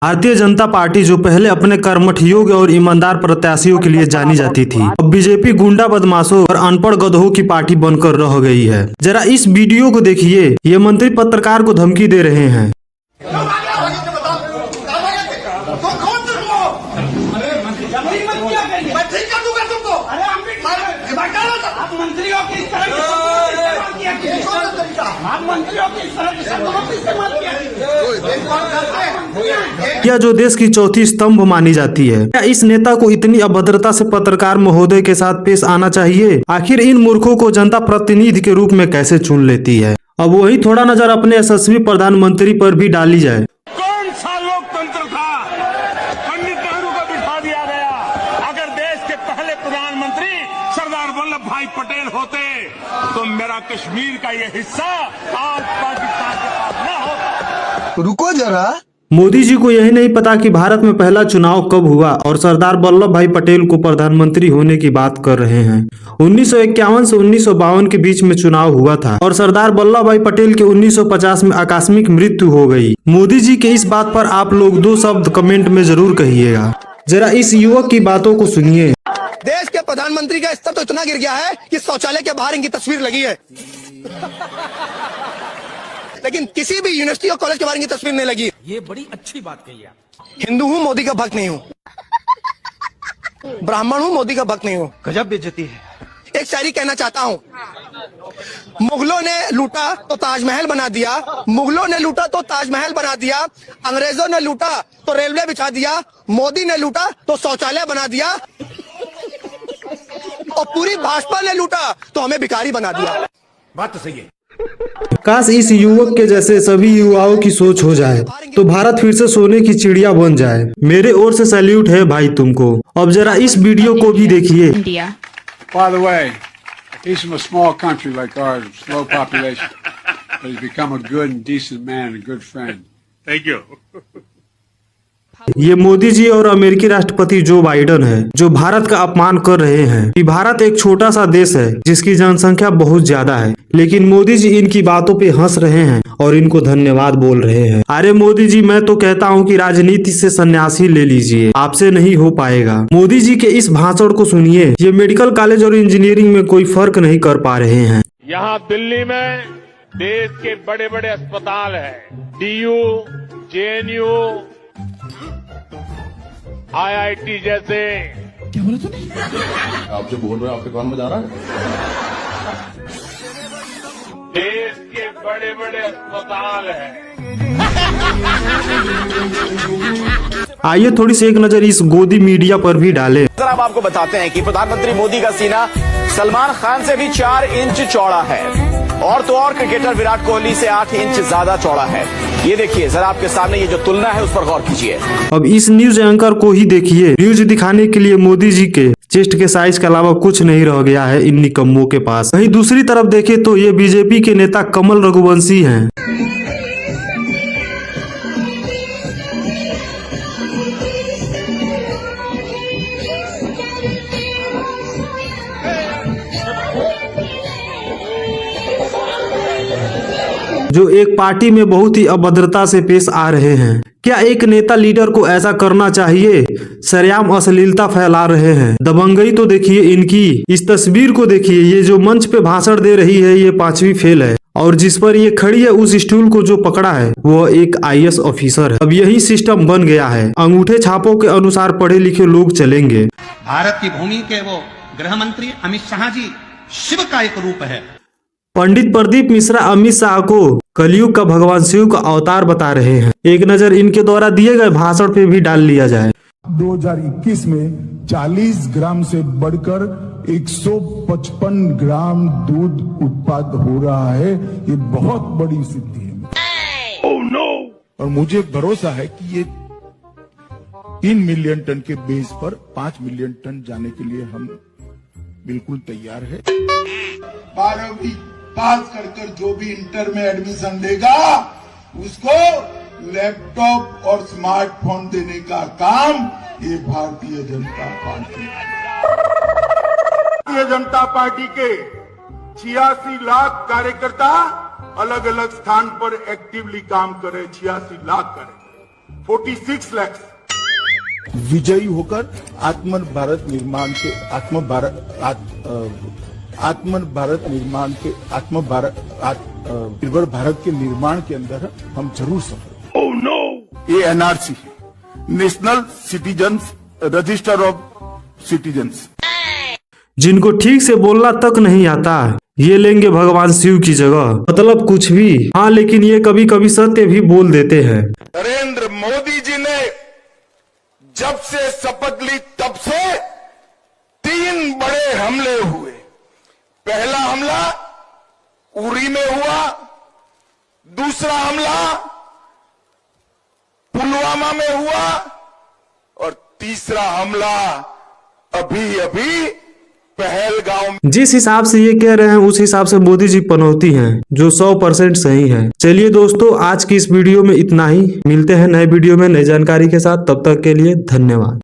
Bharatiya Janata party जो पहले अपने कर्मठ योग्य और ईमानदार प्रत्याशियों के लिए जानी जाती थी, अब बीजेपी गुंडा बदमाशों और अनपढ़ गधों की पार्टी बनकर रह गई है। जरा इस वीडियो को देखिए, ये मंत्री पत्रकार को धमकी दे रहे हैं। यह जो देश की चौथी स्तंभ मानी जाती है, क्या इस नेता को इतनी अभद्रता से पत्रकार महोदय के साथ पेश आना चाहिए? आखिर इन मूर्खों को जनता प्रतिनिधि के रूप में कैसे चुन लेती है? अब वही थोड़ा नजर अपने यशस्वी प्रधानमंत्री पर भी डाली जाए। कौन सा लोकतंत्र था? पंडित नेहरू को बिठा दिया गया। अगर देश के पहले प्रधानमंत्री सरदार वल्लभ भाई पटेल होते तो मेरा कश्मीर का ये हिस्सा आज पाकिस्तान के पास न होता। रुको जरा, मोदी जी को यही नहीं पता कि भारत में पहला चुनाव कब हुआ और सरदार वल्लभ भाई पटेल को प्रधानमंत्री होने की बात कर रहे हैं। 1951 से 1952 के बीच में चुनाव हुआ था और सरदार वल्लभ भाई पटेल की 1950 में आकस्मिक मृत्यु हो गई। मोदी जी के इस बात पर आप लोग दो शब्द कमेंट में जरूर कहिएगा। जरा इस युवक की बातों को सुनिए। देश के प्रधानमंत्री का स्तर तो इतना गिर गया है कि शौचालय के बाहर इनकी तस्वीर लगी है, लेकिन किसी भी यूनिवर्सिटी और कॉलेज के बाहर इनकी तस्वीर नहीं लगी। ये बड़ी अच्छी बात कही आप। हिंदू हूँ, मोदी का भक्त नहीं हूँ। ब्राह्मण हूँ, मोदी का भक्त नहीं हूँ। गजब बेइज्जती है। एक शायरी कहना चाहता हूँ। मुगलों ने लूटा तो ताजमहल बना दिया, मुगलों ने लूटा तो ताजमहल बना दिया, अंग्रेजों ने लूटा तो रेलवे बिछा दिया, मोदी ने लूटा तो शौचालय बना दिया, और पूरी भाजपा ने लूटा तो हमें भिखारी बना दिया। बात तो सही है। काश इस युवक के जैसे सभी युवाओं की सोच हो जाए तो भारत फिर से सोने की चिड़िया बन जाए। मेरे ओर से सैल्यूट है भाई तुमको। अब जरा इस वीडियो को भी देखिए। By the way, he's from a small country like ours, low population, but he's become a good and decent man and a good friend. Thank you. ये मोदी जी और अमेरिकी राष्ट्रपति जो बाइडन है, जो भारत का अपमान कर रहे हैं कि भारत एक छोटा सा देश है जिसकी जनसंख्या बहुत ज्यादा है, लेकिन मोदी जी इनकी बातों पे हंस रहे हैं और इनको धन्यवाद बोल रहे हैं। अरे मोदी जी, मैं तो कहता हूँ कि राजनीति से सन्यासी ले लीजिए, आपसे नहीं हो पाएगा। मोदी जी के इस भाषण को सुनिए। ये मेडिकल कॉलेज और इंजीनियरिंग में कोई फर्क नहीं कर पा रहे हैं। यहाँ दिल्ली में देश के बड़े बड़े अस्पताल है, DU, JNU, IIT जैसे। क्या बोला तूने? आप जो बोल रहे हो आपके कान में जा रहा है? देश के बड़े बड़े अस्पताल है। आइए थोड़ी सी एक नजर इस गोदी मीडिया पर भी डालें। सर, अब आपको बताते हैं कि प्रधानमंत्री मोदी का सीना सलमान खान से भी 4 इंच चौड़ा है और तो और क्रिकेटर विराट कोहली से 8 इंच ज्यादा चौड़ा है। ये देखिए, जरा आपके सामने ये जो तुलना है उस पर गौर कीजिए। अब इस न्यूज एंकर को ही देखिए। न्यूज दिखाने के लिए मोदी जी के चेस्ट के साइज के अलावा कुछ नहीं रह गया है इन निकम्मों के पास। वहीं दूसरी तरफ देखे तो ये बीजेपी के नेता कमल रघुवंशी हैं। जो एक पार्टी में बहुत ही अभद्रता से पेश आ रहे हैं। क्या एक नेता लीडर को ऐसा करना चाहिए? सरेआम अश्लीलता फैला रहे हैं। दबंगई तो देखिए इनकी। इस तस्वीर को देखिए, ये जो मंच पे भाषण दे रही है ये 5वीं फेल है और जिस पर ये खड़ी है उस स्टूल को जो पकड़ा है वो एक IAS ऑफिसर है। अब यही सिस्टम बन गया है, अंगूठे छापों के अनुसार पढ़े लिखे लोग चलेंगे। भारत की भूमि के वो गृह मंत्री अमित शाह जी शिव का एक रूप है। पंडित प्रदीप मिश्रा अमित शाह को कलयुग का भगवान शिव का अवतार बता रहे हैं। एक नजर इनके द्वारा दिए गए भाषण पे भी डाल लिया जाए। 2021 में 40 ग्राम से बढ़कर 155 ग्राम दूध उत्पाद हो रहा है। ये बहुत बड़ी सिद्धि है। Oh, no! और मुझे भरोसा है कि ये 3 मिलियन टन के बेस पर 5 मिलियन टन जाने के लिए हम बिल्कुल तैयार है। 12वीं पास कर जो भी इंटर में एडमिशन लेगा उसको लैपटॉप और स्मार्टफोन देने का काम ये भारतीय जनता पार्टी। भारतीय जनता पार्टी के 86 लाख कार्यकर्ता अलग अलग स्थान पर एक्टिवली काम करे। 86 लाख कार्यकर्ता 46 लाख विजयी होकर आत्म भारत निर्माण के निर्भर भारत के निर्माण के अंदर हम जरूर सफल। ओह नो, ये NRC national citizens register of citizens, जिनको ठीक से बोलना तक नहीं आता ये लेंगे भगवान शिव की जगह। मतलब कुछ भी, हाँ, लेकिन ये कभी कभी सत्य भी बोल देते हैं। नरेंद्र मोदी जी ने जब से शपथ ली तब से 3 बड़े हमले हुए। पहला हमला उरी में हुआ, दूसरा हमला पुलवामा में हुआ और तीसरा हमला अभी पहलगांव। जिस हिसाब से ये कह रहे हैं उस हिसाब से मोदी जी पनौती हैं, जो 100% सही है। चलिए दोस्तों, आज की इस वीडियो में इतना ही। मिलते हैं नए वीडियो में नई जानकारी के साथ, तब तक के लिए धन्यवाद।